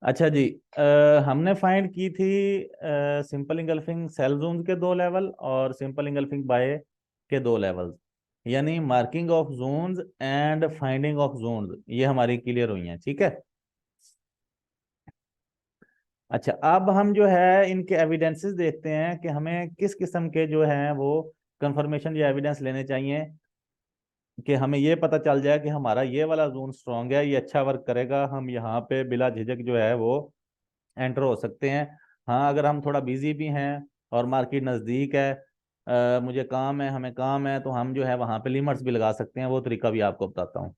अच्छा जी। हमने फाइंड की थी सिंपल इंगल्फिंग सेल जोन्स के दो लेवल और सिंपल इंगल्फिंग बाय के दो लेवल्स, यानी marking of Jones and finding of Jones, ये हमारी क्लियर हुई हैं। ठीक है। अच्छा, अब हम जो है इनके एविडेंसेस देखते हैं कि हमें किस किस्म के जो हैं वो कंफर्मेशन या एविडेंस लेने चाहिए कि हमें ये पता चल जाए कि हमारा ये वाला जोन स्ट्रांग है, ये अच्छा वर्क करेगा, हम यहाँ पे बिला झिझक जो है वो एंटर हो सकते हैं। हाँ, अगर हम थोड़ा बिजी भी हैं और मार्केट नज़दीक है, मुझे काम है, हमें काम है, तो हम जो है वहाँ पे लिमिट्स भी लगा सकते हैं। वो तरीका भी आपको बताता हूँ।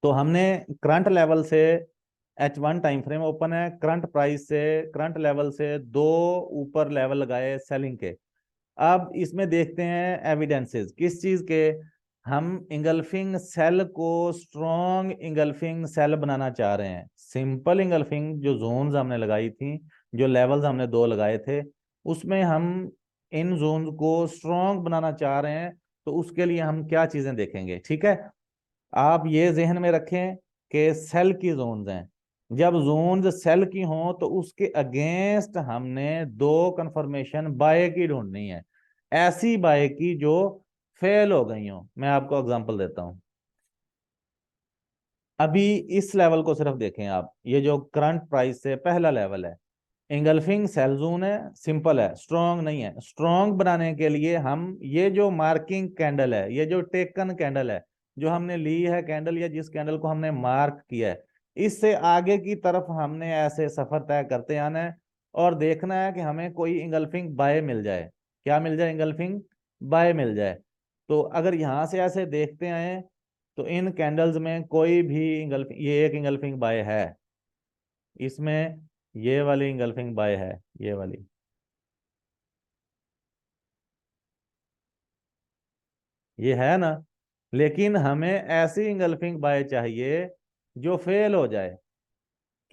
तो हमने करंट लेवल से H1 टाइम फ्रेम ओपन है, करंट प्राइस से करंट लेवल से दो ऊपर लेवल लगाए सेलिंग के। अब इसमें देखते हैं एविडेंसेस किस चीज के। हम इंगल्फिंग सेल को स्ट्रॉन्ग इंगल्फिंग सेल बनाना चाह रहे हैं। सिंपल इंगल्फिंग जो जोन्स हमने लगाई थी, जो लेवल्स हमने दो लगाए थे, उसमें हम इन जोन्स को स्ट्रॉन्ग बनाना चाह रहे हैं। तो उसके लिए हम क्या चीजें देखेंगे? ठीक है, आप ये जहन में रखें कि सेल की जोन्स हैं। जब जोन्स सेल की हों तो उसके अगेंस्ट हमने दो कंफर्मेशन बाय की ढूंढनी है, ऐसी बाय की जो फेल हो गई हो। मैं आपको एग्जांपल देता हूं। अभी इस लेवल को सिर्फ देखें आप, ये जो करंट प्राइस से पहला लेवल है, इंगल्फिंग सेल जोन है, सिंपल है, स्ट्रॉन्ग नहीं है। स्ट्रॉन्ग बनाने के लिए हम ये जो मार्किंग कैंडल है, ये जो टेकन कैंडल है, जो हमने ली है कैंडल, या जिस कैंडल को हमने मार्क किया है, इससे आगे की तरफ हमने ऐसे सफर तय करते आना है और देखना है कि हमें कोई इंगल्फिंग बाय मिल जाए। क्या मिल जाए? इंगल्फिंग बाय मिल जाए। तो अगर यहां से ऐसे देखते आए तो इन कैंडल्स में कोई भी इंगल्फिंग, ये एक इंगल्फिंग बाय है इसमें, ये वाली इंगल्फिंग बाय है, ये वाली, ये है ना। लेकिन हमें ऐसी इंगल्फिंग बाय चाहिए जो फेल हो जाए।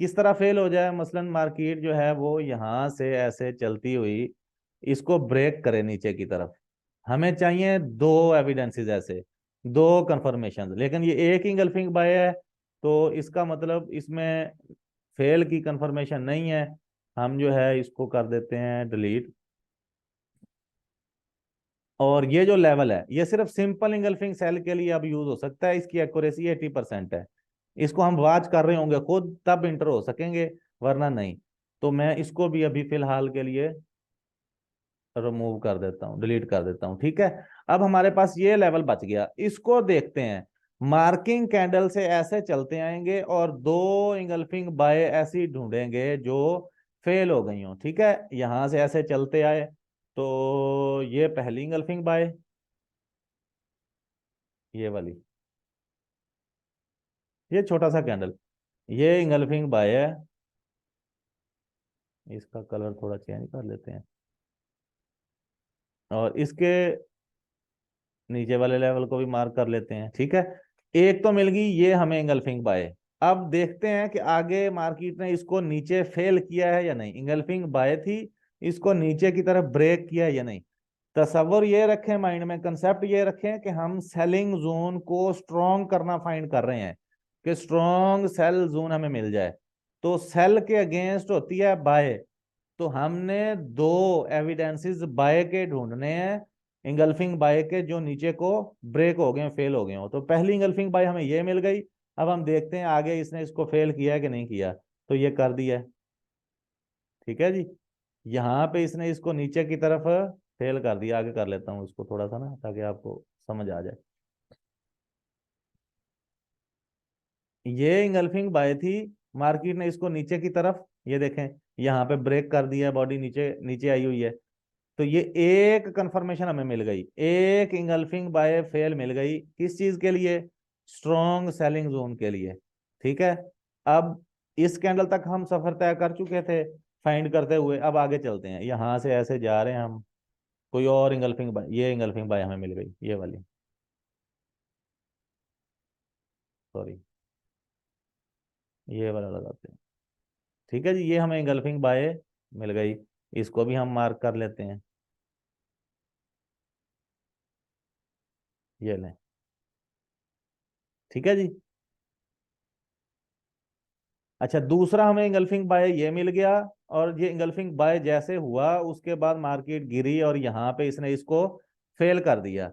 किस तरह फेल हो जाए? मसलन मार्केट जो है वो यहां से ऐसे चलती हुई इसको ब्रेक करे नीचे की तरफ। हमें चाहिए दो एविडेंसेस ऐसे, दो कंफर्मेशन, लेकिन ये एक इंगल्फिंग बाय है, तो इसका मतलब इसमें फेल की कंफर्मेशन नहीं है। हम जो है इसको कर देते हैं डिलीट। और ये जो लेवल है ये सिर्फ सिंपल इंगल्फिंग सेल के लिए अब यूज हो सकता है, इसकी एक्यूरेसी 80% है। इसको हम वॉच कर रहे होंगे खुद, तब इंटर हो सकेंगे, वरना नहीं। तो मैं इसको भी अभी फिलहाल के लिए रिमूव कर देता हूँ, डिलीट कर देता हूँ। ठीक है। अब हमारे पास ये लेवल बच गया, इसको देखते हैं। मार्किंग कैंडल से ऐसे चलते आएंगे और दो इंगल्फिंग बाय ऐसी ढूंढेंगे जो फेल हो गई हो। ठीक है, यहां से ऐसे चलते आए तो ये पहली इंगल्फिंग बाय, ये वाली, ये छोटा सा कैंडल, ये इंगल्फिंग बाय है। इसका कलर थोड़ा चेंज कर लेते हैं और इसके नीचे वाले लेवल को भी मार्क कर लेते हैं। ठीक है, एक तो मिल गई ये हमें इंगल्फिंग बाय। अब देखते हैं कि आगे मार्केट ने इसको नीचे फेल किया है या नहीं। इंगल्फिंग बाय थी, इसको नीचे की तरफ ब्रेक किया है या नहीं। तसव्वुर ये रखें माइंड में, कंसेप्ट ये रखें कि हम सेलिंग जोन को स्ट्रॉन्ग करना फाइंड कर रहे हैं, कि स्ट्रॉन्ग सेल जोन हमें मिल जाए। तो सेल के अगेंस्ट होती है बाय, तो हमने दो एविडेंसेस बाय के ढूंढने हैं, इंगल्फिंग बाय के, जो नीचे को ब्रेक हो गए, फेल हो गए हो। तो पहली इंगल्फिंग बाय हमें ये मिल गई। अब हम देखते हैं आगे इसने इसको फेल किया है कि नहीं किया। तो ये कर दिया है। ठीक है जी, यहाँ पे इसने इसको नीचे की तरफ फेल कर दिया। आगे कर लेता हूँ इसको थोड़ा सा ना, ताकि आपको समझ आ जाए। ये इंगल्फिंग बाय थी, मार्केट ने इसको नीचे की तरफ, ये देखें, यहाँ पे ब्रेक कर दिया, बॉडी नीचे नीचे आई हुई है। तो ये एक कंफर्मेशन हमें मिल गई, एक इंगल्फिंग बाय फेल मिल गई। किस चीज के लिए? स्ट्रॉन्ग सेलिंग जोन के लिए। ठीक है। अब इस कैंडल तक हम सफर तय कर चुके थे फाइंड करते हुए। अब आगे चलते हैं, यहां से ऐसे जा रहे हैं हम, कोई और इंगल्फिंग बाय, ये इंगल्फिंग बाय हमें मिल गई, ये वाली, सॉरी, ये वाला लगाते हैं। ठीक है जी, ये हमें इंगल्फिंग बाय मिल गई, इसको भी हम मार्क कर लेते हैं। ये लें। ठीक है जी। अच्छा, दूसरा हमें इंगल्फिंग बाय ये मिल गया, और ये इंगल्फिंग बाय जैसे हुआ उसके बाद मार्केट गिरी और यहाँ पे इसने इसको फेल कर दिया।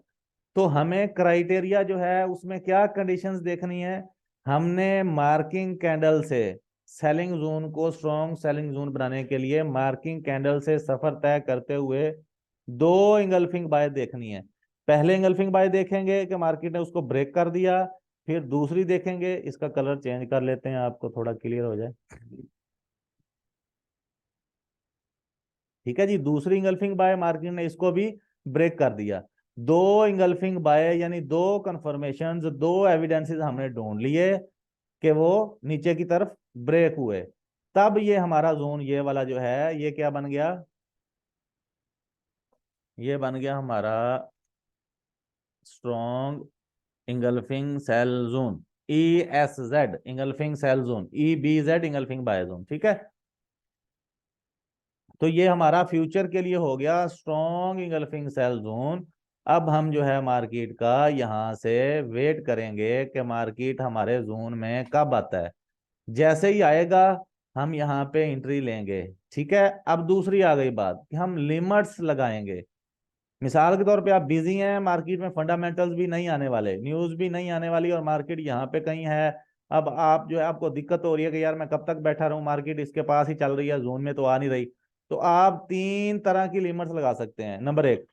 तो हमें क्राइटेरिया जो है उसमें क्या कंडीशंस देखनी है, हमने मार्किंग कैंडल से सेलिंग जोन को स्ट्रॉन्ग सेलिंग जोन बनाने के लिए मार्किंग कैंडल से सफर तय करते हुए दो इंगल्फिंग बाय देखनी है। पहले इंगल्फिंग बाय देखेंगे कि मार्केट ने उसको ब्रेक कर दिया, फिर दूसरी देखेंगे, इसका कलर चेंज कर लेते हैं आपको थोड़ा क्लियर हो जाए। ठीक है जी, दूसरी इंगल्फिंग बाय मार्केट ने इसको भी ब्रेक कर दिया। दो इंगल्फिंग बाय यानी दो कंफर्मेशंस, दो एविडेंसेस हमने ढूंढ लिए कि वो नीचे की तरफ ब्रेक हुए। तब ये हमारा जोन ये वाला जो है ये क्या बन गया, ये बन गया हमारा strong engulfing cell zone, E S Z engulfing cell zone, E B Z engulfing bye zone. ठीक है, तो ये हमारा फ्यूचर के लिए हो गया स्ट्रॉन्ग इंगल्फिंग सेल जोन। अब हम जो है मार्केट का यहां से वेट करेंगे कि मार्केट हमारे जोन में कब आता है। जैसे ही आएगा हम यहाँ पे एंट्री लेंगे। ठीक है, अब दूसरी आ गई बात कि हम लिमिट्स लगाएंगे। मिसाल के तौर पे आप बिजी हैं, मार्केट में फंडामेंटल्स भी नहीं आने वाले, न्यूज भी नहीं आने वाली, और मार्केट यहाँ पे कहीं है। अब आप जो है आपको दिक्कत हो रही है कि यार मैं कब तक बैठा रहूं, मार्केट इसके पास ही चल रही है, जोन में तो आ नहीं रही। तो आप तीन तरह की लिमिट्स लगा सकते हैं। नंबर एक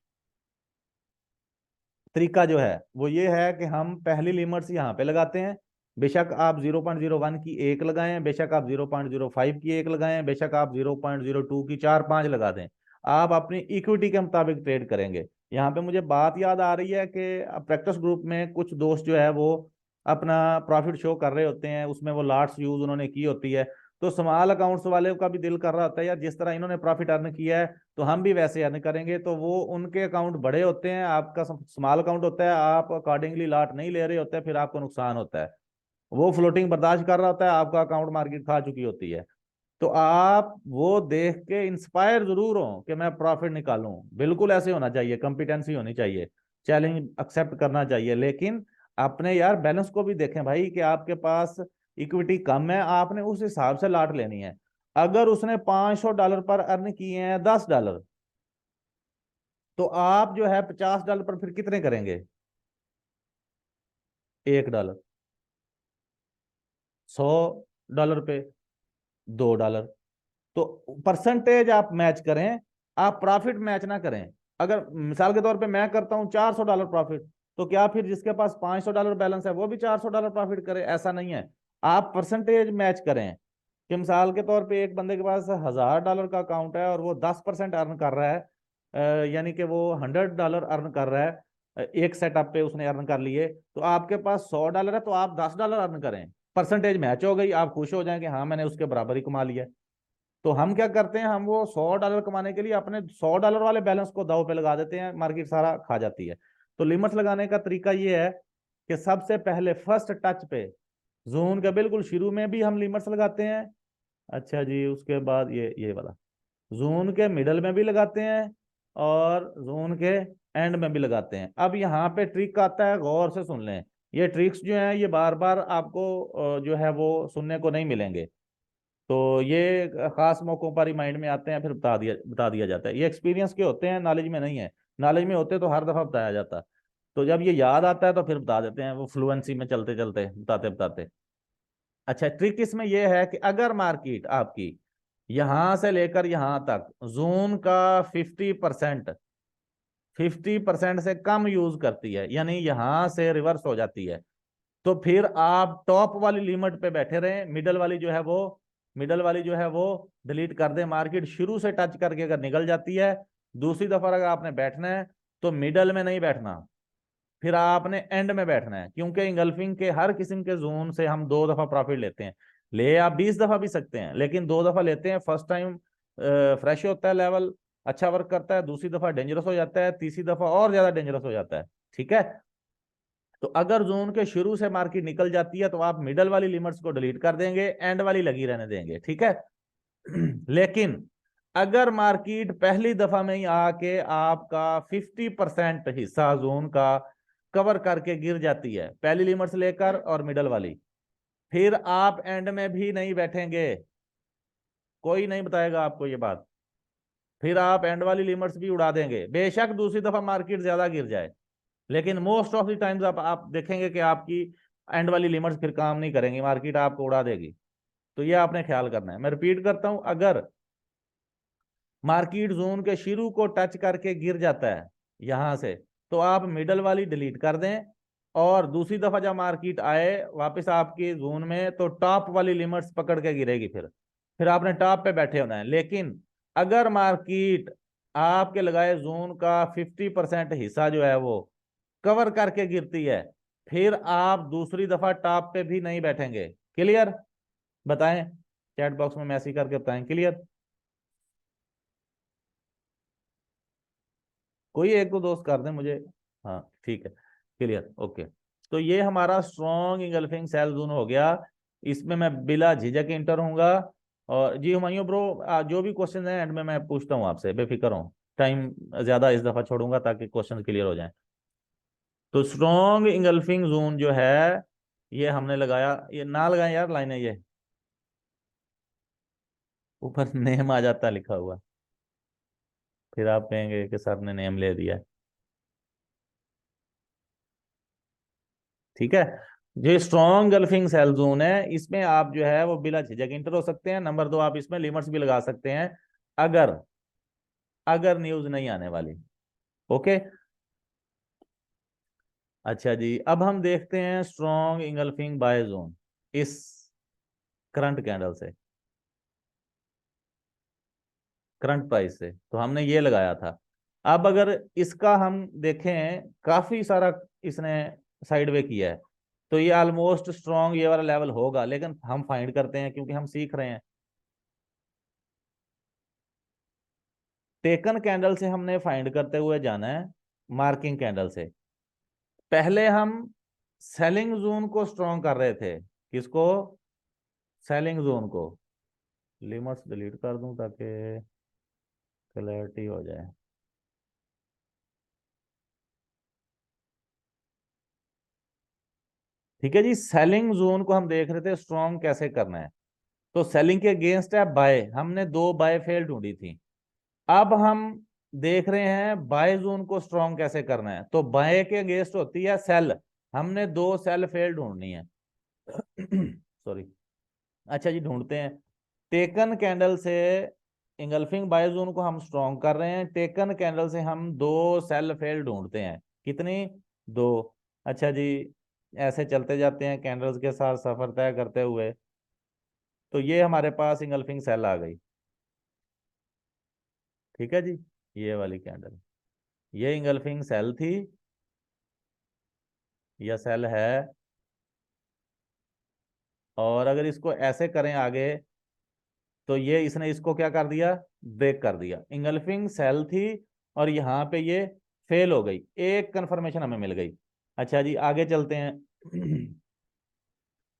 तरीका जो है वो ये है कि हम पहली लिमिट्स यहाँ पे लगाते हैं। बेशक आप 0.01 की एक लगाएं, बेशक आप 0.05 की एक लगाएं, बेशक आप 0.02 की चार पांच लगा दें। आप अपनी इक्विटी के मुताबिक ट्रेड करेंगे। यहाँ पे मुझे बात याद आ रही है कि प्रैक्टिस ग्रुप में कुछ दोस्त जो है वो अपना प्रॉफिट शो कर रहे होते हैं, उसमें वो लाट्स यूज उन्होंने की होती है। तो स्मॉल अकाउंट्स वाले का भी दिल कर रहा होता है यार, जिस तरह इन्होंने प्रॉफिट अर्न किया है तो हम भी वैसे अर्न करेंगे। तो वो उनके अकाउंट बड़े होते हैं, आपका स्मॉल अकाउंट होता है, आप अकॉर्डिंगली लॉट नहीं ले रहे होते हैं, फिर आपको नुकसान होता है। वो फ्लोटिंग बर्दाश्त कर रहा होता है, आपका अकाउंट मार्केट खा चुकी होती है। तो आप वो देख के इंस्पायर जरूर हो कि मैं प्रॉफिट निकालूं, बिल्कुल ऐसे होना चाहिए, कंपिटेंसी होनी चाहिए, चैलेंज एक्सेप्ट करना चाहिए। लेकिन अपने यार बैलेंस को भी देखें भाई कि आपके पास इक्विटी कम है, आपने उस हिसाब से लाट लेनी है। अगर उसने $500 पर अर्न किए हैं $10, तो आप जो है $50 पर फिर कितने करेंगे, $1, $100 पे $2। तो परसेंटेज आप मैच करें, आप प्रॉफिट मैच ना करें। अगर मिसाल के तौर पे मैं करता हूं $400 प्रॉफिट, तो क्या फिर जिसके पास $500 बैलेंस है वो भी $400 प्रॉफिट करे? ऐसा नहीं है। आप परसेंटेज मैच करें कि मिसाल के तौर पे एक बंदे के पास $1000 का अकाउंट है और वो 10% अर्न कर रहा है, यानी कि वो $100 अर्न कर रहा है, एक सेटअप पे उसने अर्न कर लिए। तो आपके पास $100 है तो आप $10 अर्न करें, परसेंटेज मैच हो गई, आप खुश हो जाएं कि हाँ मैंने उसके बराबर ही कमा लिया। तो हम क्या करते हैं, हम वो $100 कमाने के लिए अपने $100 वाले बैलेंस को दांव पे लगा देते हैं, मार्केट सारा खा जाती है। तो लिमिट्स लगाने का तरीका ये है कि सबसे पहले फर्स्ट टच पे जोन के बिल्कुल शुरू में भी हम लिमिट्स लगाते हैं। अच्छा जी, उसके बाद ये वाला जोन के मिडल में भी लगाते हैं और जोन के एंड में भी लगाते हैं। अब यहाँ पे ट्रिक आता है, गौर से सुन लें। ये ट्रिक्स जो हैं ये बार बार आपको जो है वो सुनने को नहीं मिलेंगे। तो ये खास मौकों पर ही माइंड में आते हैं, फिर बता दिया जाता है। ये एक्सपीरियंस के होते हैं, नॉलेज में नहीं है। नॉलेज में होते तो हर दफा बताया जाता। तो जब ये याद आता है तो फिर बता देते हैं, वो फ्लुएंसी में चलते चलते बताते बताते। अच्छा, ट्रिक इसमें यह है कि अगर मार्केट आपकी यहां से लेकर यहां तक जोन का 50% 50% से कम यूज करती है, यानी यहां से रिवर्स हो जाती है, तो फिर आप टॉप वाली लिमिट पे बैठे रहें। मिडल वाली जो है वो डिलीट कर दें। मार्केट शुरू से टच करके अगर निकल जाती है, दूसरी दफा अगर आपने बैठना है तो मिडल में नहीं बैठना, फिर आपने एंड में बैठना है। क्योंकि इंगल्फिंग के हर किस्म के जोन से हम दो दफा प्रॉफिट लेते हैं। ले आप 20 दफा भी सकते हैं, लेकिन दो दफा लेते हैं। फर्स्ट टाइम फ्रेश होता है, लेवल अच्छा वर्क करता है, दूसरी दफा डेंजरस हो जाता है, तीसरी दफा और ज्यादा डेंजरस हो जाता है। ठीक है, तो अगर जोन के शुरू से मार्केट निकल जाती है तो आप मिडल वाली लिमिट्स को डिलीट कर देंगे, एंड वाली लगी रहने देंगे। ठीक है लेकिन अगर मार्केट पहली दफा में ही आके आपका 50% हिस्सा जोन का कवर करके गिर जाती है, पहली लिमिट से लेकर और मिडल वाली, फिर आप एंड में भी नहीं बैठेंगे, कोई नहीं बताएगा आपको ये बात। फिर आप एंड वाली लिमिट्स भी उड़ा देंगे, बेशक दूसरी दफा मार्केट ज्यादा गिर जाए, लेकिन मोस्ट ऑफ द टाइम्स आप देखेंगे कि आपकी एंड वाली लिमिट्स फिर काम नहीं करेंगी, मार्केट आपको उड़ा देगी। तो ये आपने ख्याल करना है। मैं रिपीट करता हूं, अगर मार्केट जोन के शुरू को टच करके गिर जाता है यहां से, तो आप मिडल वाली डिलीट कर दें, और दूसरी दफा जब मार्केट आए वापस आपके जोन में, तो टॉप वाली लिमिट्स पकड़ के गिरेगी, फिर आपने टॉप पे बैठे होना है। लेकिन अगर मार्केट आपके लगाए जोन का 50% हिस्सा जो है वो कवर करके गिरती है, फिर आप दूसरी दफा टॉप पे भी नहीं बैठेंगे। क्लियर? बताएं, चैट बॉक्स में मैसेज करके बताएं क्लियर। कोई एक दो दोस्त कर दें मुझे। हाँ ठीक है, क्लियर, ओके। तो ये हमारा स्ट्रॉन्ग इंगल्फिंग सेल जोन हो गया, इसमें मैं बिला झिझक इंटर होऊंगा। और जी हुमायूं ब्रो, जो भी क्वेश्चन है एंड में मैं पूछता हूँ आपसे, बेफिक्र हूँ, टाइम ज्यादा इस दफा छोड़ूंगा ताकि क्वेश्चन क्लियर हो जाए। तो स्ट्रॉन्ग इंगल्फिंग जोन जो है ये हमने लगाया, ये ना लगाए यार लाइन है ये, ऊपर नेम आ जाता है लिखा हुआ, फिर आप कहेंगे कि सर ने नेम ले दिया। ठीक है, जो स्ट्रॉन्ग गल्फिंग सेल जोन है इसमें आप जो है वो बिला झिझक इंटर हो सकते हैं। नंबर दो, आप इसमें लिमिट्स भी लगा सकते हैं, अगर अगर न्यूज नहीं आने वाली। ओके, अच्छा जी, अब हम देखते हैं स्ट्रॉन्ग इंगल्फिंग बाय जोन इस करंट कैंडल से, करंट प्राइस से। तो हमने ये लगाया था। अब अगर इसका हम देखें, काफी सारा इसने साइडवे किया है, तो ये ऑलमोस्ट स्ट्रॉन्ग ये वाला लेवल होगा, लेकिन हम फाइंड करते हैं क्योंकि हम सीख रहे हैं। टेकन कैंडल से हमने फाइंड करते हुए जाना है, मार्किंग कैंडल से। पहले हम सेलिंग जोन को स्ट्रॉन्ग कर रहे थे, किसको? सेलिंग जोन को। लिमिट्स डिलीट कर दूं ताकि क्लैरिटी हो जाए। ठीक है जी, सेलिंग जोन को हम देख रहे थे स्ट्रॉन्ग कैसे करना है। तो सेलिंग के अगेंस्ट है बाय, हमने दो बाय फेल ढूंढी थी। अब हम देख रहे हैं बाय जोन को स्ट्रॉन्ग कैसे करना है। तो बाय के अगेंस्ट होती है सेल, हमने दो सेल फेल ढूंढनी है। सॉरी, अच्छा जी, ढूंढते हैं। टेकन कैंडल से इंगल्फिंग बाय जोन को हम स्ट्रॉन्ग कर रहे हैं, टेकन कैंडल से हम दो सेल फेल ढूंढते हैं। कितनी? दो। अच्छा जी, ऐसे चलते जाते हैं कैंडल्स के साथ सफर तय करते हुए। तो ये हमारे पास इंगल्फिंग सेल आ गई। ठीक है जी, ये वाली कैंडल, ये इंगल्फिंग सेल थी या सेल है। और अगर इसको ऐसे करें आगे, तो ये इसने इसको क्या कर दिया? ब्रेक कर दिया। इंगल्फिंग सेल थी और यहाँ पे ये फेल हो गई, एक कंफर्मेशन हमें मिल गई। अच्छा जी, आगे चलते हैं।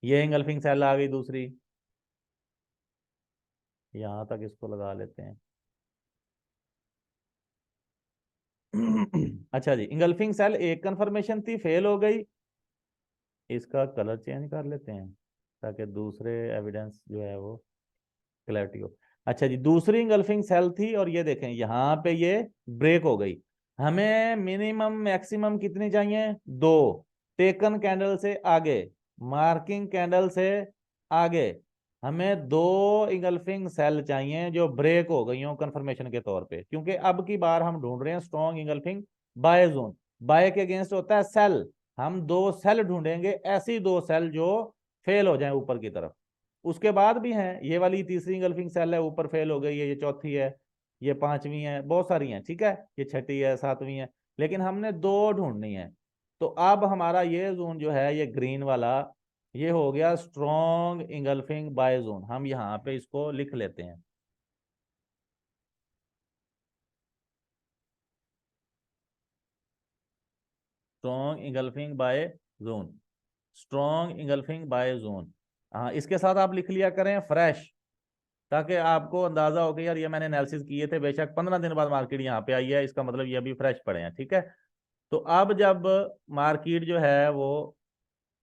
ये इंगल्फिंग सेल आ गई दूसरी, यहाँ तक इसको लगा लेते हैं। अच्छा जी, इंगल्फिंग सेल एक कंफर्मेशन थी, फेल हो गई। इसका कलर चेंज कर लेते हैं ताकि दूसरे एविडेंस जो है वो क्लैरिटी हो। अच्छा जी, दूसरी इंगल्फिंग सेल थी और ये देखें यहाँ पे ये ब्रेक हो गई। हमें मिनिमम मैक्सिमम कितनी चाहिए? दो। टेकन कैंडल से आगे, मार्किंग कैंडल से आगे, हमें दो इंगल्फिंग सेल चाहिए जो ब्रेक हो गई हो कंफर्मेशन के तौर पे, क्योंकि अब की बार हम ढूंढ रहे हैं strong engulfing bye zone. Buy के अगेंस्ट होता है सेल, हम दो सेल ढूंढेंगे, ऐसी दो सेल जो फेल हो जाए ऊपर की तरफ। उसके बाद भी हैं, ये वाली तीसरी गल्फिंग सेल है, ऊपर फेल हो गई है, ये चौथी है, ये पांचवी है, बहुत सारी हैं। ठीक है, ये छठी है, सातवीं है, लेकिन हमने दो ढूंढनी है। तो अब हमारा ये जोन जो है, ये ग्रीन वाला, ये हो गया स्ट्रॉन्ग इंगल्फिंग बाय जोन। हम यहाँ पे इसको लिख लेते हैं, strong engulfing bye zone, strong engulfing bye zone. हाँ, इसके साथ आप लिख लिया करें फ्रेश, ताकि आपको अंदाजा हो कि यार ये मैंने एनालिसिस किए थे, बेशक 15 दिन बाद मार्केट यहाँ पे आई है, इसका मतलब ये अभी फ्रेश पड़े हैं। ठीक है, तो अब जब मार्केट जो है वो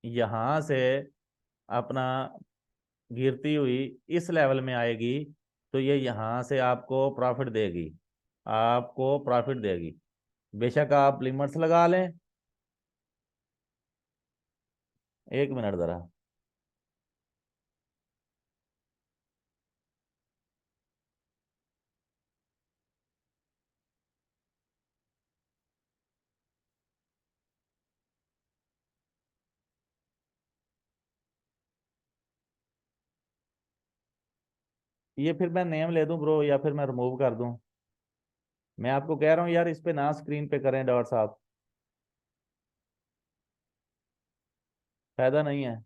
यहाँ से अपना गिरती हुई इस लेवल में आएगी, तो ये यहां से आपको प्रॉफिट देगी, आपको प्रॉफिट देगी। बेशक आप लिमिट्स लगा लें। एक मिनट जरा। ये फिर मैं नेम ले दूं ब्रो, या फिर मैं रिमूव कर दूं? मैं आपको कह रहा हूँ यार, इस पे ना स्क्रीन पे करें डॉट साहब, फायदा नहीं है।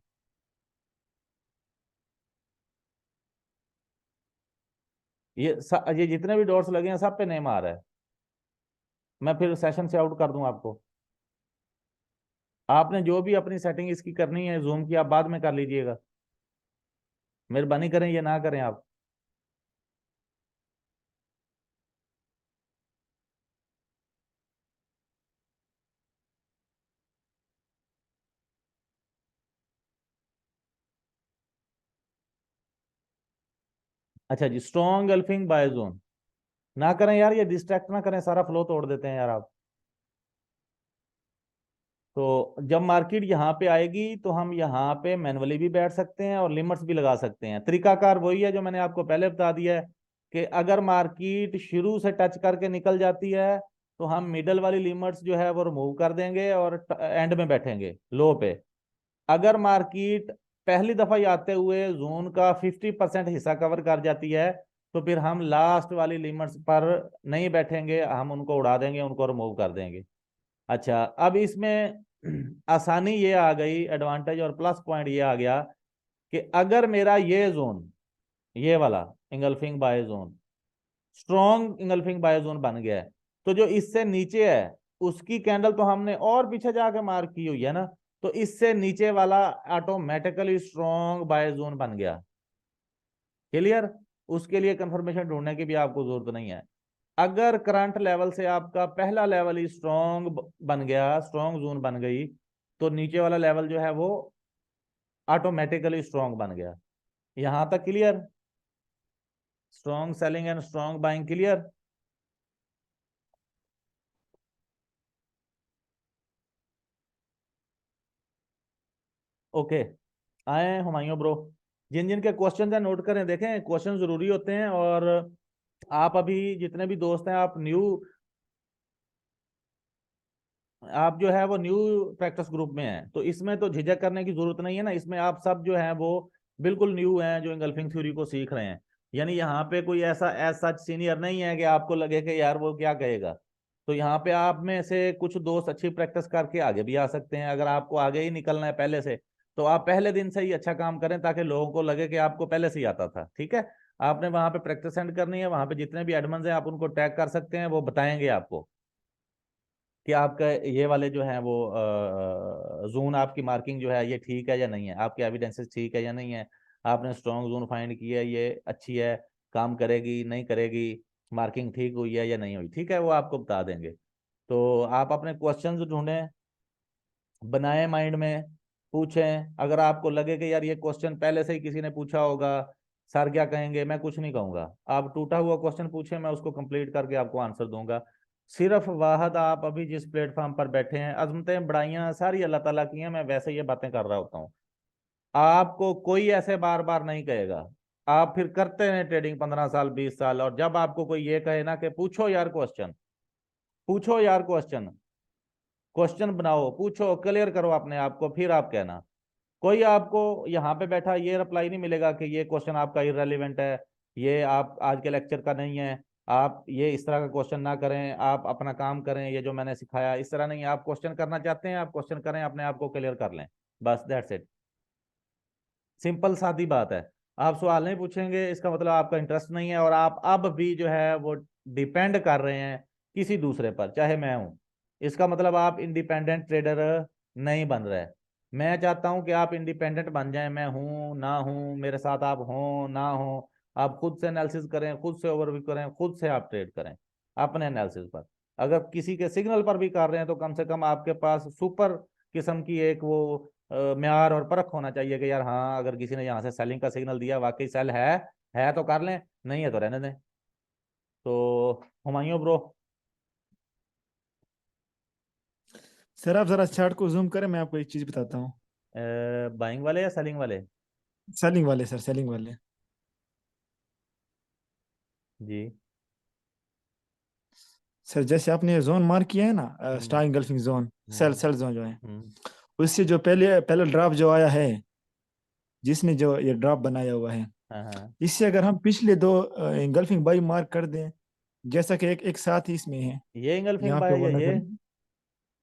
ये जितने भी डॉट्स लगे हैं सब पे नेम आ रहा है। मैं फिर सेशन से आउट कर दूं आपको। आपने जो भी अपनी सेटिंग इसकी करनी है जूम की, आप बाद में कर लीजिएगा। मेहरबानी करें, ये ना करें आप। अच्छा जी, स्ट्रॉन्ग गल्फिंग बाय जोन ना करें यार, ये डिस्ट्रैक्ट ना करें, सारा फ्लो तोड़ देते हैं यार आप। तो जब मार्केट यहाँ पे आएगी तो हम यहाँ पे मैनुअली भी बैठ सकते हैं और लिमिट्स भी लगा सकते हैं। तरीकाकार वही है जो मैंने आपको पहले बता दिया है, कि अगर मार्केट शुरू से टच करके निकल जाती है तो हम मिडल वाली लिमिट्स जो है वो रिमूव कर देंगे और एंड में बैठेंगे लो पे। अगर मार्केट पहली दफा ही आते हुए जोन का 50% हिस्सा कवर कर जाती है, तो फिर हम लास्ट वाली लिमिट्स पर नहीं बैठेंगे, हम उनको उड़ा देंगे, उनको रिमूव कर देंगे। अच्छा, अब इसमें आसानी ये आ गई, एडवांटेज और प्लस पॉइंट ये आ गया कि अगर मेरा ये जोन, ये वाला engulfing bye zone strong engulfing bye zone बन गया है, तो जो इससे नीचे है उसकी कैंडल तो हमने और पीछे जाके मार्क की हुई है ना, तो इससे नीचे वाला ऑटोमेटिकली स्ट्रॉन्ग बाय जोन बन गया। क्लियर? उसके लिए कंफर्मेशन ढूंढने की भी आपको जरूरत नहीं है। अगर करंट लेवल से आपका पहला लेवल ही स्ट्रॉन्ग बन गया, स्ट्रॉन्ग जोन बन गई, तो नीचे वाला लेवल जो है वो ऑटोमेटिकली स्ट्रॉन्ग बन गया। यहां तक clear? Strong selling and strong buying clear? Okay. आए हुमायूं ब्रो, जिन जिन के क्वेश्चन है नोट करें, देखें क्वेश्चन जरूरी होते हैं। और आप अभी जितने भी दोस्त हैं, आप जो है वो न्यू प्रैक्टिस ग्रुप में हैं, तो इसमें तो झिझक करने की जरूरत नहीं है ना। इसमें आप सब जो है वो बिल्कुल न्यू हैं जो इंगल्फिंग थ्योरी को सीख रहे हैं। यानी यहाँ पे कोई ऐसा एज सच सीनियर नहीं है कि आपको लगे कि यार वो क्या कहेगा। तो यहाँ पे आप में से कुछ दोस्त अच्छी प्रैक्टिस करके आगे भी आ सकते हैं। अगर आपको आगे ही निकलना है पहले से, तो आप पहले दिन से ही अच्छा काम करें, ताकि लोगों को लगे कि आपको पहले से ही आता था। ठीक है? आपने वहां पे प्रैक्टिस सेंड करनी है, वहां पे जितने भी एडमंस हैं आप उनको टैग कर सकते हैं, वो बताएंगे आपको कि आपका ये वाले जो है वो जोन, आपकी मार्किंग जो है ये ठीक है या नहीं है, आपके एविडेंसेस ठीक है या नहीं है, आपने स्ट्रॉन्ग जोन फाइंड किया है, ये अच्छी है, काम करेगी नहीं करेगी, मार्किंग ठीक हुई है या नहीं हुई, ठीक है, वो आपको बता देंगे। तो आप अपने क्वेश्चंस ढूंढें, बनाए माइंड में, पूछें। अगर आपको लगे कि यार ये क्वेश्चन पहले से ही किसी ने पूछा होगा, सर क्या कहेंगे, मैं कुछ नहीं कहूंगा, आप टूटा हुआ क्वेश्चन पूछें, मैं उसको कंप्लीट करके आपको आंसर दूंगा। सिर्फ वाहद आप अभी जिस प्लेटफॉर्म पर बैठे हैं, अजमतें बढ़ाइयाँ सारी अल्लाह ताला की हैं, मैं वैसे ये बातें कर रहा होता हूँ। आपको कोई ऐसे बार बार नहीं कहेगा। आप फिर करते हैं ट्रेडिंग 15 साल 20 साल, और जब आपको कोई ये कहे ना कि पूछो यार क्वेश्चन, पूछो यार क्वेश्चन, क्वेश्चन बनाओ, पूछो, क्लियर करो अपने आप को, फिर आप कहना। कोई आपको यहाँ पे बैठा ये रिप्लाई नहीं मिलेगा कि ये क्वेश्चन आपका इररेलेवेंट है, ये आप आज के लेक्चर का नहीं है, आप ये इस तरह का क्वेश्चन ना करें, आप अपना काम करें, ये जो मैंने सिखाया इस तरह नहीं है। आप क्वेश्चन करना चाहते हैं, आप क्वेश्चन करें, अपने आप को क्लियर कर लें, बस दैट्स इट। सिंपल सादी बात है। आप सवाल नहीं पूछेंगे, इसका मतलब आपका इंटरेस्ट नहीं है, और आप अब भी जो है वो डिपेंड कर रहे हैं किसी दूसरे पर, चाहे मैं हूं। इसका मतलब आप इंडिपेंडेंट ट्रेडर नहीं बन रहे। मैं चाहता हूं कि आप इंडिपेंडेंट बन जाएं, मैं हूं ना हूं, मेरे साथ आप हों ना हो, आप खुद से एनालिसिस करें, खुद से ओवरव्यू करें, खुद से आप ट्रेड करें अपने एनालिसिस पर। अगर किसी के सिग्नल पर भी कर रहे हैं तो कम से कम आपके पास सुपर किस्म की एक वो म्यार और परख होना चाहिए कि यार हाँ अगर किसी ने यहाँ से सेलिंग का सिग्नल दिया वाकई सेल है तो कर लें, नहीं है तो रहने दें। तो हुमायूं ब्रो। सर आप जरा चार्ट को जूम करें, मैं आपको एक चीज बताता हूँ। बाइंग वाले या सेलिंग वाले? सेलिंग वाले सर, सेलिंग वाले। जी। सर जैसे आपने जोन मार्क किया है ना, हम्म। स्टार इंगल्फिंग जोन, सेल हम्म। सेल जोन जो है, हम्म। उससे जो पहले पहला ड्रॉप जो आया है, जिसने जो ये ड्रॉप बनाया हुआ है, हाँ हाँ। इससे अगर हम पिछले दो इंगल्फिंग बाई मार्क कर दें, जैसा कि एक एक साथ ही इसमें है, ये इंगल्फिंग यहाँ पे बाय वो या ये? नजर,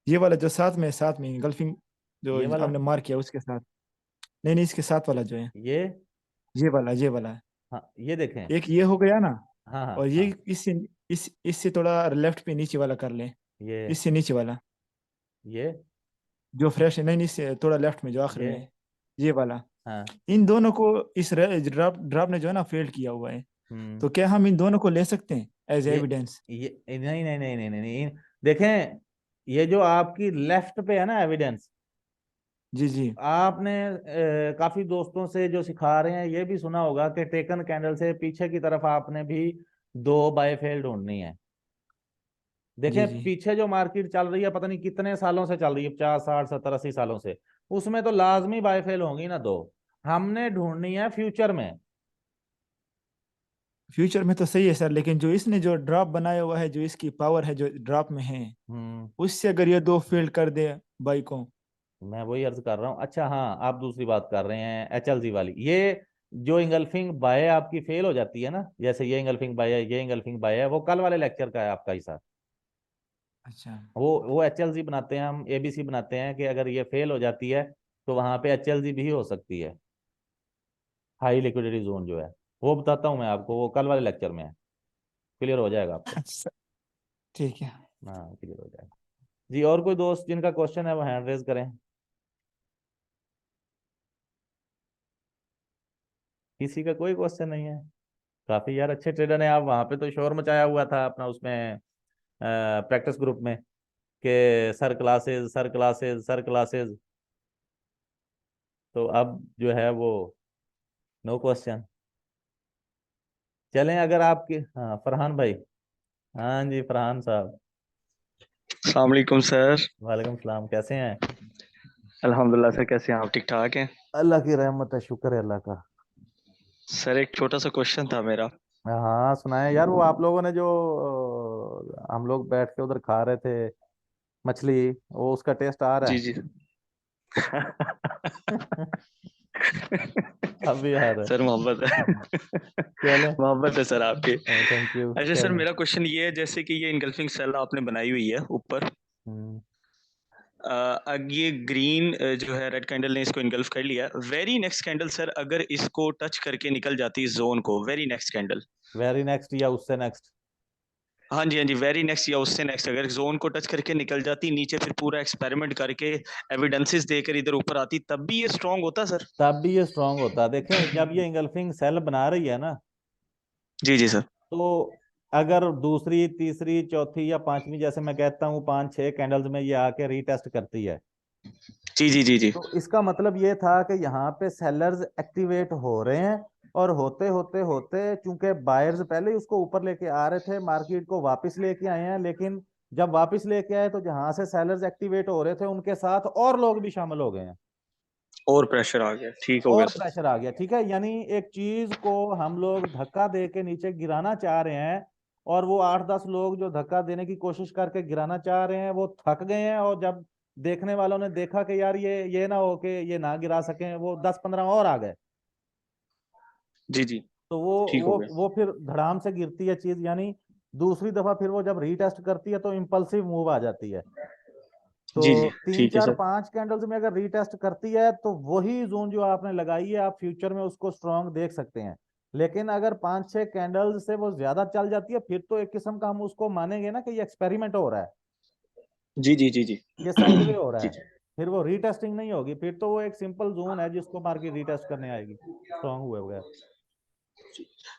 ये वाला जो साथ में है, साथ में इंगल्फिंग जो ये वाला? आपने मार्क किया उसके साथ, नहीं नहीं इसके साथ वाला जो है, ये? ये वाला। हाँ ये देखें। एक ये हो गया ना, हाँ हाँ और ये हाँ। इससे इससे थोड़ा लेफ्ट पे नीचे वाला कर ले, ये इससे नीचे वाला ये जो फ्रेश है, नहीं नहीं इससे थोड़ा लेफ्ट में जो आखिर ये में है, ये वाला। हाँ। इन दोनों को इस ड्रॉप ड्रॉप ने जो है ना फेल्ड किया हुआ है, हम्म। तो क्या हम इन दोनों को ले सकते हैं एज ये एविडेंस? नहीं नहीं नहीं नहीं नहीं नहीं, देखें, ये जो आपकी लेफ्ट पे है ना एविडेंस, जी जी आपने काफी दोस्तों से जो सिखा रहे हैं ये भी सुना होगा कि टेकन कैंडल से पीछे की तरफ आपने भी दो बाय फेल ढूंढनी है। जी देखें जी। पीछे जो मार्केट चल रही है पता नहीं कितने सालों से चल रही है, 50 60 70 80 सालों से, उसमें तो लाजमी बाय फेल होंगी ना दो। हमने ढूंढनी है फ्यूचर में। फ्यूचर में तो सही है सर, लेकिन जो इसने जो ड्रॉप बनाया हुआ है, जो इसकी पावर है जो ड्रॉप में है, हम्म। उससे अगर ये दो फेल कर दे बाई को। मैं वही अर्ज कर रहा हूँ। अच्छा हाँ, आप दूसरी बात कर रहे हैं HLZ वाली, ये जो इंगल्फिंग बाय आपकी फेल हो जाती है ना, जैसे ये इंगल्फिंग बाय है, ये इंगल्फिंग बाय है, वो कल वाले लेक्चर का है आपका हिसाब। अच्छा वो HLZ बनाते हैं, हम ABC बनाते हैं कि अगर ये फेल हो जाती है तो वहां पे HLZ भी हो सकती है, हाई लिक्विडिटी जोन जो है। वो बताता हूँ मैं आपको, वो कल वाले लेक्चर में है, क्लियर हो जाएगा आपको। अच्छा, ठीक है। हाँ क्लियर हो जाएगा। जी, और कोई दोस्त जिनका क्वेश्चन है वो हैंड रेज करें। किसी का कोई क्वेश्चन नहीं है? काफी यार अच्छे ट्रेडर हैं आप, वहां पे तो शोर मचाया हुआ था अपना उसमें प्रैक्टिस ग्रुप में कि sir classes sir classes sir classes. तो अब जो है वो नो क्वेश्चन। चलें अगर आपके, हाँ फरहान भाई। हाँ जी फरहान साहब। अस्सलाम वालेकुम सर। वालेकुम सलाम, कैसे हैं? अल्हम्दुलिल्लाह सर, कैसे हैं आप? ठीक ठाक हैं? अल्लाह की रहमत है, शुक्र है अल्लाह का। सर एक छोटा सा क्वेश्चन था मेरा। हाँ सुनाए यार, वो आप लोगों ने जो हम लोग बैठ के उधर खा रहे थे मछली, वो उसका टेस्ट आ रहा जी है? जी। अब भी आ रहा सर मोहब्बत है। है। चले। मोहब्बत है सर आपकी। थैंक यू, अच्छा सर, चले। मेरा क्वेश्चन ये है, जैसे कि ये इनगल्फिंग सेल आपने बनाई हुई है ऊपर, हम्म। अब ये ग्रीन जो है रेड कैंडल ने इसको इनगल्फ कर लिया। वेरी नेक्स्ट कैंडल सर अगर इसको टच करके निकल जाती जोन को, very next candle, very next या उससे नेक्स्ट? हाँ जी वेरी नेक्स्ट या उससे नेक्स्ट, अगर जोन को टच करके निकल जाती नीचे, फिर पूरा एक्सपेरिमेंट करके एविडेंसेस देकर इधर ऊपर आती, तब भी ये स्ट्रांग होता सर? तब भी ये स्ट्रांग होता है। देखें जब ये इंगल्फिंग सेल बना रही है ना, जी जी सर। तो अगर दूसरी तीसरी चौथी या पांचवी, जैसे मैं कहता हूँ 5 6 कैंडल्स में ये आके रीटेस्ट करती है, जी जी जी जी। तो इसका मतलब ये था कि यहाँ पे सेलर्स एक्टिवेट हो रहे हैं। और होते होते होते चूंकि बायर्स पहले ही उसको ऊपर लेके आ रहे थे, मार्केट को वापस लेके आए हैं, लेकिन जब वापस लेके आए तो जहां से सेलर्स एक्टिवेट हो रहे थे उनके साथ और लोग भी शामिल हो गए हैं, और प्रेशर आ गया, ठीक हो गया और सर। प्रेशर आ गया। ठीक है, यानी एक चीज को हम लोग धक्का दे के नीचे गिराना चाह रहे हैं, और वो 8 10 लोग जो धक्का देने की कोशिश करके गिराना चाह रहे हैं वो थक गए हैं, और जब देखने वालों ने देखा कि यार ये ना हो कि ये ना गिरा सकें, वो 10 15 और आ गए, जी जी। तो वो ठीक हो वो गया। वो फिर धड़ाम से गिरती है चीज। यानी दूसरी दफा फिर वो जब रीटेस्ट करती है तो इम्पल्सिव मूव आ जाती है। तो जी जी तीन ठीक है चार सर। पांच कैंडल्स में अगर रीटेस्ट करती है तो वही जोन जो आपने लगाई है आप फ्यूचर में उसको स्ट्रांग देख सकते हैं। लेकिन अगर 5 6 कैंडल से वो ज्यादा चल जाती है, फिर तो एक किस्म का हम उसको मानेंगे ना कि ये एक्सपेरिमेंट हो रहा है, जी जी जी जी। ये साइड वे हो रहा जी है। जी। फिर वो रीटेस्टिंग नहीं होगी, फिर तो वो एक सिंपल जोन है जिसको मार्केट रीटेस्ट करने आएगी स्ट्रांग हुए बगैर।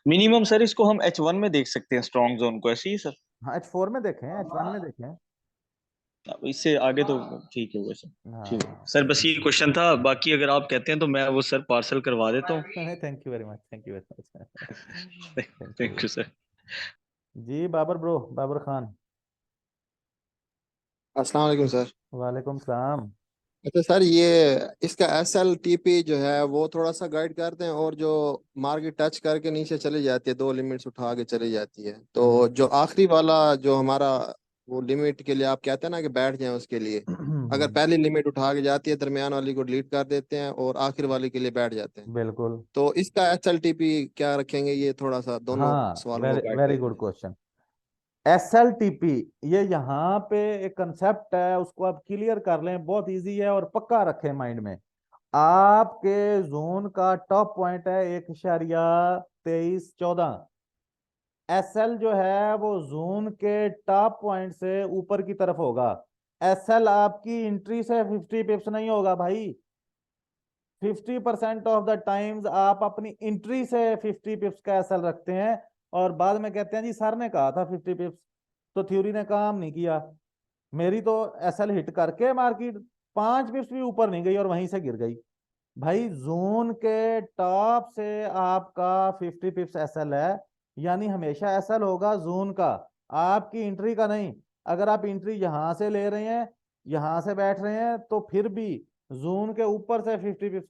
मिनिमम सर इसको हम H1 में देख सकते हैं स्ट्रॉन्ग जोन को, ऐसे ही सर? हाँ H4 में देखें, H1 में देखें। अब इससे आगे तो ठीक है वैसे। ठीक है हाँ सर, बस ये क्वेश्चन था, बाकी अगर आप कहते हैं तो मैं वो सर पार्सल करवा देता हूँ। नहीं, thank you very much, thank you very much, thank thank you. You sir. जी बाबर ब्रो, बाबर खान। अस्सलाम वालेकुम सर। वालेकुम सलाम। अच्छा सर, ये इसका SLTP जो है वो थोड़ा सा गाइड करते हैं, और जो मार्केट टच करके नीचे चली जाती है, 2 लिमिट्स उठा के चली जाती है, तो जो आखिरी वाला जो हमारा वो लिमिट के लिए आप कहते हैं ना कि बैठ जाए, उसके लिए अगर पहली लिमिट उठा के जाती है, दरमियान वाली को डिलीट कर देते हैं और आखिर वाली के लिए बैठ जाते हैं, बिल्कुल। तो इसका SLTP क्या रखेंगे? ये थोड़ा सा दोनों हाँ, सवालों को वेरी गाइड वेरी करते गुड हैं। क्वेश्चन। SLTP, ये यहाँ पे एक कंसेप्ट है, उसको आप क्लियर कर लें, बहुत इजी है और पक्का रखें माइंड में। आपके जोन का टॉप पॉइंट है 1.2314। SL जो है वो जोन के टॉप पॉइंट से ऊपर की तरफ होगा। SL आपकी एंट्री से 50 पिप्स नहीं होगा भाई। 50% ऑफ द टाइम्स आप अपनी एंट्री से 50 पिप्स का SL रखते हैं और बाद में कहते हैं जी सर ने कहा था 50 पिप्स, तो थ्योरी ने काम नहीं किया। मेरी तो SL हिट करके मार्केट 5 पिप्स भी ऊपर नहीं गई और वहीं से गिर गई। भाई जोन के टॉप से आपका 50 पिप्स SL है, यानी हमेशा SL होगा जोन का, आपकी एंट्री का नहीं। अगर आप एंट्री यहां से ले रहे हैं, यहां से बैठ रहे हैं, तो फिर भी जोन के ऊपर से 50 पिप्स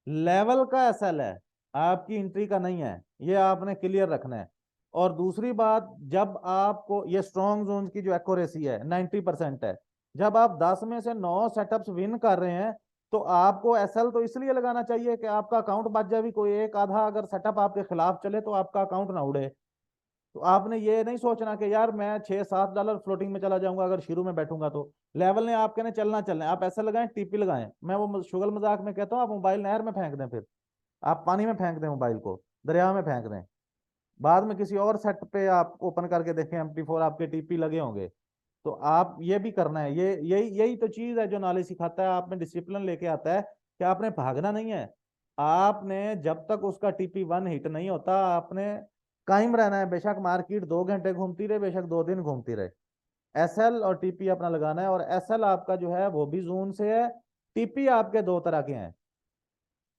लेवल का SL है, आपकी एंट्री का नहीं है। ये आपने क्लियर रखना है। और दूसरी बात, जब आपको ये स्ट्रॉन्ग जोन की जो एक्यूरेसी है 90% है, जब आप 10 में से 9 सेटअप्स विन कर रहे हैं, तो आपको SL तो इसलिए लगाना चाहिए कि आपका अकाउंट बच जाए। भी कोई एक आधा अगर सेटअप आपके खिलाफ चले तो आपका अकाउंट ना उड़े। तो आपने ये नहीं सोचना कि यार मैं $6-7 फ्लोटिंग में चला जाऊंगा अगर शुरू में बैठूंगा तो। लेवल ने आपके ने चलना चलना है, आप ऐसा लगाएं, TP लगाएं। मैं वो शुगल मजाक में कहता हूँ, आप मोबाइल नहर में फेंक दें, फिर आप पानी में फेंक दें, मोबाइल को दरिया में फेंक दें, बाद में किसी और सेट पे आप ओपन करके देखें, MP4 आपके TP लगे होंगे। तो आप ये भी करना है। ये यही यही तो चीज है जो नॉलेज सिखाता है, आप में डिसिप्लिन लेके आता है कि आपने भागना नहीं है। आपने जब तक उसका TP1 हिट नहीं होता, आपने कायम रहना है। बेशक मार्केट 2 घंटे घूमती रहे, बेशक 2 दिन घूमती रहे, SL और TP अपना लगाना है। और SL आपका जो है वो भी जोन से है। TP आपके दो तरह के हैं।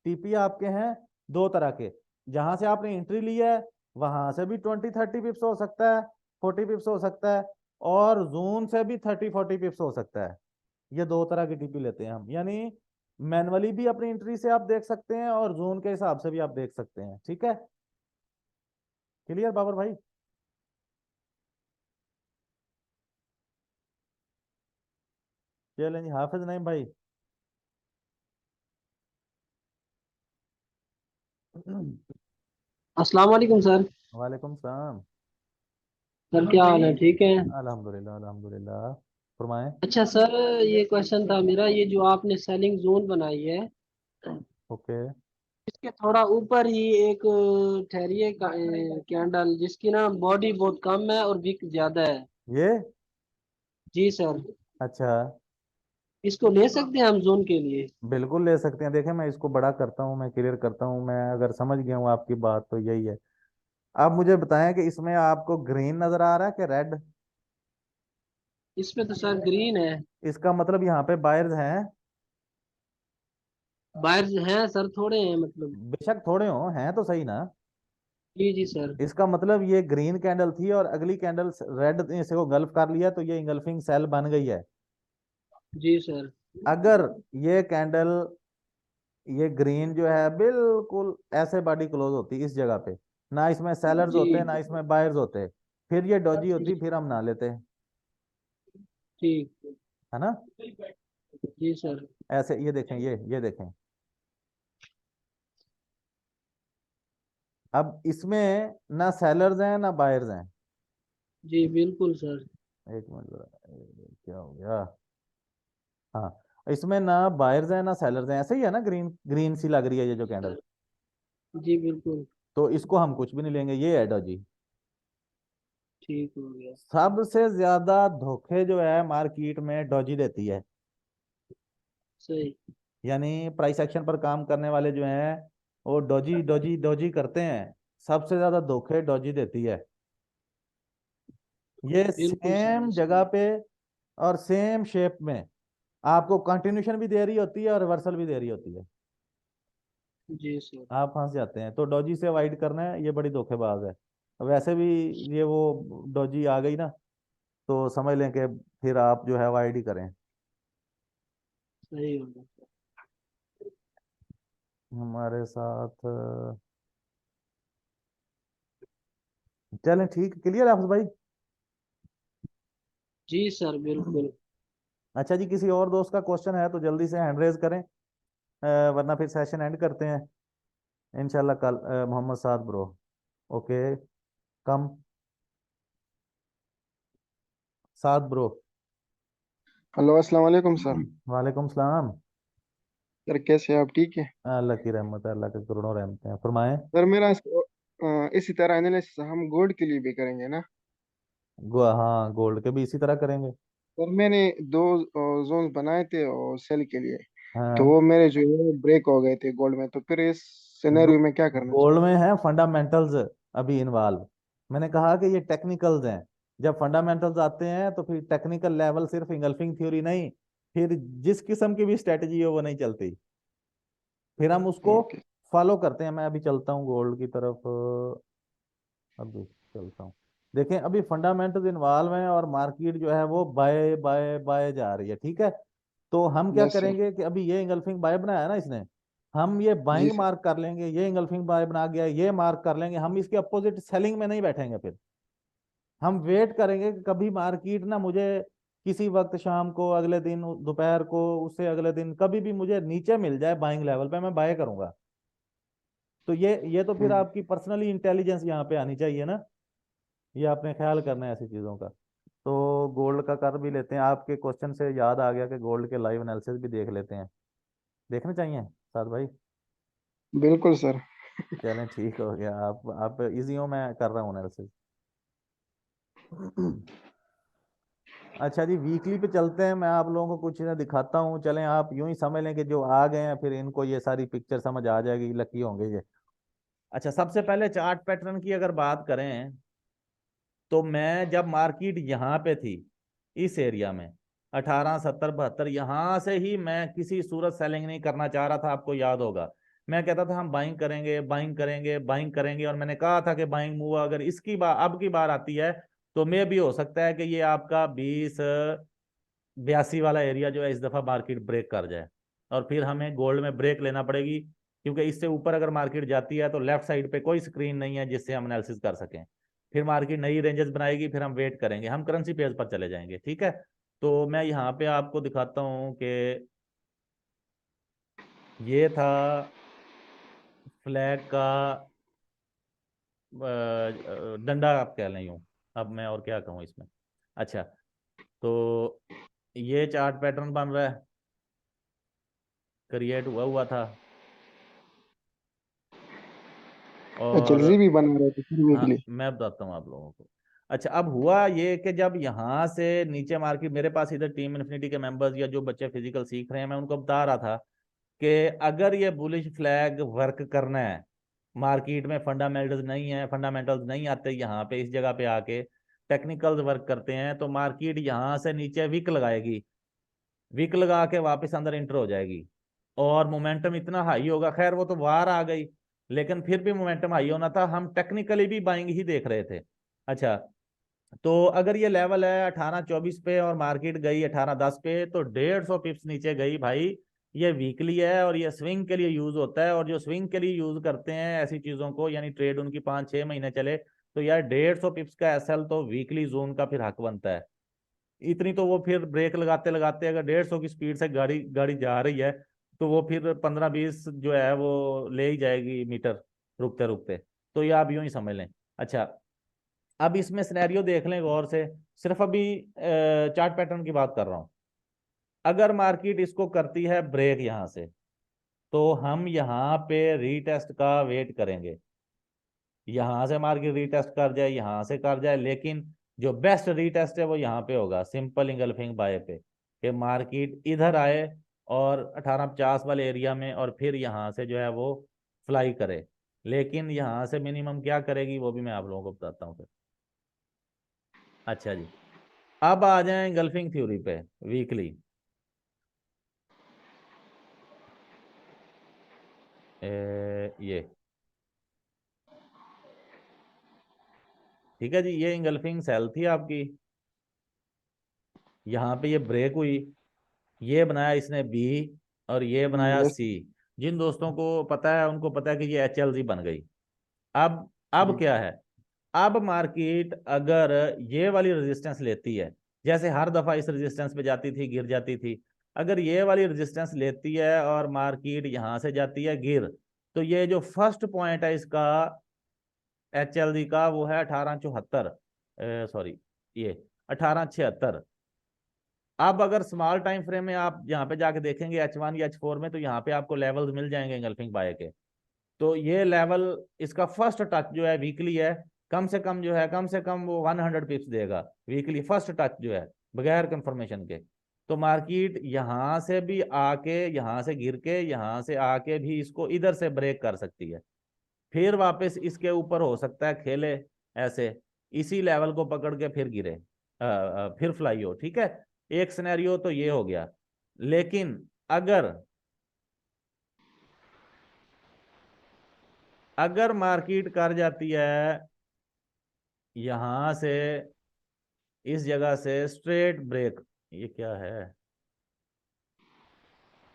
TP आपके हैं दो तरह के। जहां से आपने एंट्री ली है वहां से भी 20-30 पिप्स हो सकता है, 40 पिप्स हो सकता है, और जोन से भी 30-40 पिप्स हो सकता है। ये दो तरह की TP लेते हैं हम, यानी मैनुअली भी अपनी एंट्री से आप देख सकते हैं और जोन के हिसाब से भी आप देख सकते हैं। ठीक है, क्लियर बाबर भाई? चलें जी, हाफिज नहीं भाई। अस्सलाम वालेकुम सर। वालेकुम सलाम। सर क्या हाल है, ठीक है? अल्हम्दुलिल्लाह, अल्हम्दुलिल्लाह। फरमाएं। अच्छा सर, ये क्वेश्चन था मेरा, ये जो आपने सेलिंग जोन बनाई है, ओके। इसके थोड़ा ऊपर ही एक ठहरिए कैंडल जिसकी ना बॉडी बहुत कम है और विक ज्यादा है। ये जी सर, अच्छा, इसको ले सकते हैं हम जोन के लिए? बिल्कुल ले सकते हैं। देखें, मैं इसको बड़ा करता हूँ, मैं क्लियर करता हूँ। मैं अगर समझ गया हूँ आपकी बात तो यही है। आप मुझे बताएं कि इसमें आपको ग्रीन नजर आ रहा है कि रेड? इसमें तो सर ग्रीन है। इसका मतलब यहाँ पे बायर्स हैं। बाहर हैं सर, थोड़े हैं मतलब। बेशक थोड़े हो, हैं तो सही ना। जी जी सर। इसका मतलब ये ग्रीन कैंडल थी और अगली कैंडल रेड ने इसे को गल्फ कर लिया, तो ये इंगल्फिंग सेल बन गई है। जी सर। अगर ये कैंडल, ये ग्रीन जो है बिल्कुल ऐसे बॉडी क्लोज होती इस जगह पे, ना इसमें सेलर्स जी होते ना इसमें बायर्स होते, फिर ये डॉजी जी होती, फिर हम ना लेते, ठीक। है ना। जी सर। ऐसे ये देखें, ये देखें। अब इसमें ना सेलर्स हैं ना बायर्स हैं। जी बिल्कुल सर। एक मिनट जरा, क्या हो गया? हाँ, इसमें ना बायर्स हैं ना सेलर्स हैं, ऐसे ही है ना। ग्रीन ग्रीन सी लग रही है ये जो कैंडल। जी बिल्कुल। तो इसको हम कुछ भी नहीं लेंगे, ये है डॉजी। ठीक हो गया। सबसे ज्यादा धोखे जो है मार्केट में डॉजी देती है। सही। यानी प्राइस एक्शन पर काम करने वाले जो हैं वो डॉजी डॉजी डॉजी करते हैं। सबसे ज्यादा धोखे डॉजी देती है। ये बिल्कुल सर सेम ऐसा जगह ही। पे और सेम शेप में आपको कंटिन्यूशन भी दे रही होती है और रिवर्सल भी दे रही होती है, जी सर। आप फंस जाते हैं। तो डोजी से अवॉइड करना है, ये बड़ी धोखेबाज है। वैसे भी ये वो डोजी आ गई ना, तो समझ लें कि फिर आप जो है अवॉइड ही करें। सही होगा सर। हमारे साथ चलें, ठीक, क्लियर है हाफिज भाई? जी सर बिल्कुल। अच्छा जी, किसी और दोस्त का क्वेश्चन है तो जल्दी से हैंड रेज करें, वरना फिर सेशन एंड करते हैं इंशाल्लाह कल। मोहम्मद साद ब्रो, ओके, कम साद ब्रो। हेलो अस्सलाम वालेकुम सर। वालेकुम सलाम। सर कैसे हैं आप, ठीक है? अल्लाह की रहमत है, अल्लाह के करोड़ों रहमतें हैं, फरमाएं। सर मेरा इसी तरह एनालिसिस हम गोल्ड के लिए भी करेंगे ना? हाँ, गोल्ड के भी इसी तरह करेंगे। सर मैंने दो जोन बनाए थे और सेल के लिए, तो हाँ, वो मेरे जो है ब्रेक हो गए थे गोल्ड में, तो फिर इस सिनेरियो में क्या करना गोल्ड चाहिए? में है फंडामेंटल्स अभी इन्वॉल्व। मैंने कहा कि ये टेक्निकल्स हैं, जब फंडामेंटल्स आते हैं तो फिर टेक्निकल लेवल सिर्फ इंगल्फिंग थ्योरी नहीं, फिर जिस किस्म की भी स्ट्रेटजी हो वो नहीं चलती, फिर हम उसको ओके। फॉलो करते हैं। मैं अभी चलता हूँ गोल्ड की तरफ, अभी चलता हूँ। देखें, अभी फंडामेंटल्स इन्वॉल्व हैं और मार्केट जो है वो बाय बाय बाय जा रही है, ठीक है। तो हम क्या यस सर। करेंगे कि अभी ये इंगल्फिंग बाय बनाया ना इसने, हम ये जी बाइंग सर। मार्क कर लेंगे, ये इंगल्फिंग बाय बना गया, ये मार्क कर लेंगे, हम इसके अपोजिट सेलिंग में नहीं बैठेंगे। फिर हम वेट करेंगे कि कभी मार्केट ना मुझे किसी वक्त शाम को, अगले दिन दोपहर को, उससे अगले दिन कभी भी मुझे नीचे मिल जाए बाइंग लेवल पे, मैं बाय करूंगा। तो ये तो फिर हम्म, आपकी पर्सनली इंटेलिजेंस यहाँ पे आनी चाहिए ना, ये आपने ख्याल करना है ऐसी चीज़ों का। तो गोल्ड का कर भी लेते हैं, आपके क्वेश्चन से याद आ गया कि गोल्ड के लाइव एनालिसिस भी देख लेते हैं, देखने चाहिए साथ भाई। बिल्कुल सर। चलें, ठीक हो गया, आप इजी हो, मैं कर रहा हूँ एनालिसिस। अच्छा जी, वीकली पे चलते हैं, मैं आप लोगों को कुछ चीज़ें दिखाता हूँ। चलें, आप यूं ही समझ लें कि जो आ गए हैं फिर इनको ये सारी पिक्चर समझ आ जाएगी, लकी होंगे ये। अच्छा, सबसे पहले चार्ट पैटर्न की अगर बात करें, तो मैं जब मार्केट यहाँ पे थी, इस एरिया में 1870-72, यहाँ से ही मैं किसी सूरत सेलिंग नहीं करना चाह रहा था, आपको याद होगा। मैं कहता था हम बाइंग करेंगे, बाइंग करेंगे, बाइंग करेंगे, और मैंने कहा था कि बाइंग मूव अगर इसकी बार अब की बार आती है तो मे भी हो सकता है कि ये आपका 2082 वाला एरिया जो है इस दफा मार्केट ब्रेक कर जाए, और फिर हमें गोल्ड में ब्रेक लेना पड़ेगी, क्योंकि इससे ऊपर अगर मार्केट जाती है तो लेफ्ट साइड पे कोई स्क्रीन नहीं है जिससे हम एनालिसिस कर सकें। फिर मार्केट नई रेंजेस बनाएगी, फिर हम वेट करेंगे, हम करेंसी पेज पर चले जाएंगे, ठीक है। तो मैं यहाँ पे आपको दिखाता हूँ कि ये था फ्लैग का डंडा, आप कह लें यूँ। अब मैं और क्या कहूँ इसमें। अच्छा, तो ये चार्ट पैटर्न बन रहा है, क्रिएट हुआ हुआ था, अच्छा, और भी बना रहे थे फिर हाँ, वीकली? मैं बताता हूँ आप लोगों को। अच्छा, अब हुआ ये कि जब यहाँ से नीचे मार्केट, मेरे पास इधर टीम इन्फिनिटी के मेंबर्स या जो बच्चे फिजिकल सीख रहे हैं, मैं उनको बता रहा था कि अगर ये बुलिश फ्लैग वर्क करना है, मार्केट में फंडामेंटल्स नहीं है, फंडामेंटल्स नहीं आते यहाँ पे, इस जगह पे आके टेक्निकल्स वर्क करते हैं, तो मार्केट यहाँ से नीचे विक लगाएगी, विक लगा के वापस अंदर इंटर हो जाएगी, और मोमेंटम इतना हाई होगा। खैर वो तो बाहर आ गई, लेकिन फिर भी मोमेंटम हाई होना था, हम टेक्निकली भी बाइंग ही देख रहे थे। अच्छा, तो अगर ये लेवल है 1824 पे और मार्केट गई 1810 पे, तो 150 पिप्स नीचे गई भाई। ये वीकली है और ये स्विंग के लिए यूज होता है, और जो स्विंग के लिए यूज करते हैं ऐसी चीजों को, यानी ट्रेड उनकी 5-6 महीने चले, तो यार 150 पिप्स का एसएल तो वीकली जोन का फिर हक बनता है। इतनी तो वो फिर ब्रेक लगाते लगाते, अगर 150 की स्पीड से गाड़ी गाड़ी जा रही है, तो वो फिर 15-20 जो है वो ले ही जाएगी मीटर, रुकते रुकते। तो ये आप यूं ही समझ लें। अच्छा, अब इसमें सिनेरियो देख लें गौर से, सिर्फ अभी चार्ट पैटर्न की बात कर रहा हूं। अगर मार्केट इसको करती है ब्रेक यहाँ से, तो हम यहाँ पे रीटेस्ट का वेट करेंगे, यहाँ से मार्केट रीटेस्ट कर जाए, यहाँ से कर जाए, लेकिन जो बेस्ट रीटेस्ट है वो यहाँ पे होगा, सिंपल इंगल्फिंग बाय पे, कि मार्केट इधर आए और 1850 वाले एरिया में, और फिर यहाँ से जो है वो फ्लाई करे। लेकिन यहाँ से मिनिमम क्या करेगी वो भी मैं आप लोगों को बताता हूँ फिर। अच्छा जी, अब आ जाए इंगल्फिंग थ्योरी पे वीकली। ये ठीक है जी, ये इंगल्फिंग सेल थी आपकी, यहाँ पे ये ब्रेक हुई, ये बनाया इसने बी और ये बनाया यस सी। जिन दोस्तों को पता है उनको पता है कि ये HLZ बन गई। अब क्या है, अब मार्केट अगर ये वाली रेजिस्टेंस लेती है, जैसे हर दफा इस रेजिस्टेंस पे जाती थी गिर जाती थी, अगर ये वाली रेजिस्टेंस लेती है और मार्केट यहां से जाती है गिर, तो ये जो फर्स्ट पॉइंट है इसका HLZ का वो है 1874, सॉरी ये 1876। अब अगर स्मॉल टाइम फ्रेम में आप यहाँ पे जाके देखेंगे H1 या H4 में, तो यहाँ पे आपको लेवल्स मिल जाएंगे इंगल्फिंग बाय के। तो ये लेवल इसका फर्स्ट टच जो है वीकली है, कम से कम जो है कम से कम वो 100 पिप्स देगा वीकली, फर्स्ट टच जो है बगैर कंफर्मेशन के। तो मार्केट यहां से भी आके, यहां से गिर के, यहां से आके भी इसको इधर से ब्रेक कर सकती है, फिर वापस इसके ऊपर हो सकता है खेले ऐसे, इसी लेवल को पकड़ के फिर गिरे, फिर फ्लाई हो। ठीक है, एक सिनेरियो तो ये हो गया। लेकिन अगर मार्केट कर जाती है यहां से, इस जगह से स्ट्रेट ब्रेक, ये क्या है,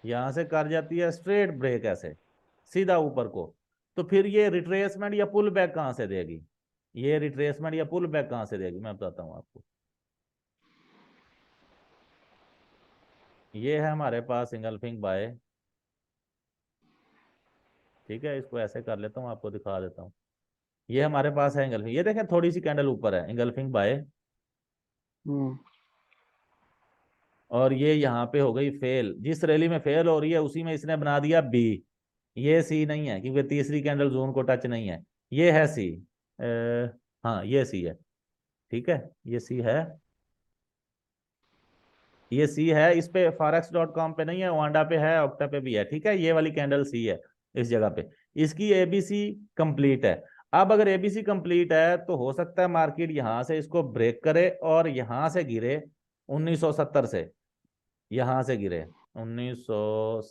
यहां से कर जाती है स्ट्रेट ब्रेक ऐसे सीधा ऊपर को, तो फिर ये रिट्रेसमेंट या पुल बैक कहां से देगी, ये रिट्रेसमेंट या पुल बैक कहां से देगी मैं बताता हूं आपको। ये है हमारे पास इंगल्फिंग बाय, ठीक है, इसको ऐसे कर लेता हूं, आपको दिखा देता हूं। ये हमारे पास है इंगल्फिंग, ये देखें थोड़ी सी कैंडल ऊपर है इंगल्फिंग बाय, हम्म और ये यहाँ पे हो गई फेल, जिस रैली में फेल हो रही है उसी में इसने बना दिया बी। ये सी नहीं है क्योंकि तीसरी कैंडल जोन को टच नहीं है, ये है सी। हाँ ये सी है, ठीक है, ये सी है, ये सी है। इस पे forex.com पे नहीं है, वांडा पे है, ऑक्टा पे भी है, ठीक है, ये वाली कैंडल सी है इस जगह पे। इसकी एबीसी कंप्लीट है। अब अगर एबीसी कंप्लीट है तो हो सकता है मार्केट यहां से इसको ब्रेक करे और यहां से गिरे 1970 से, यहां से गिरे 1970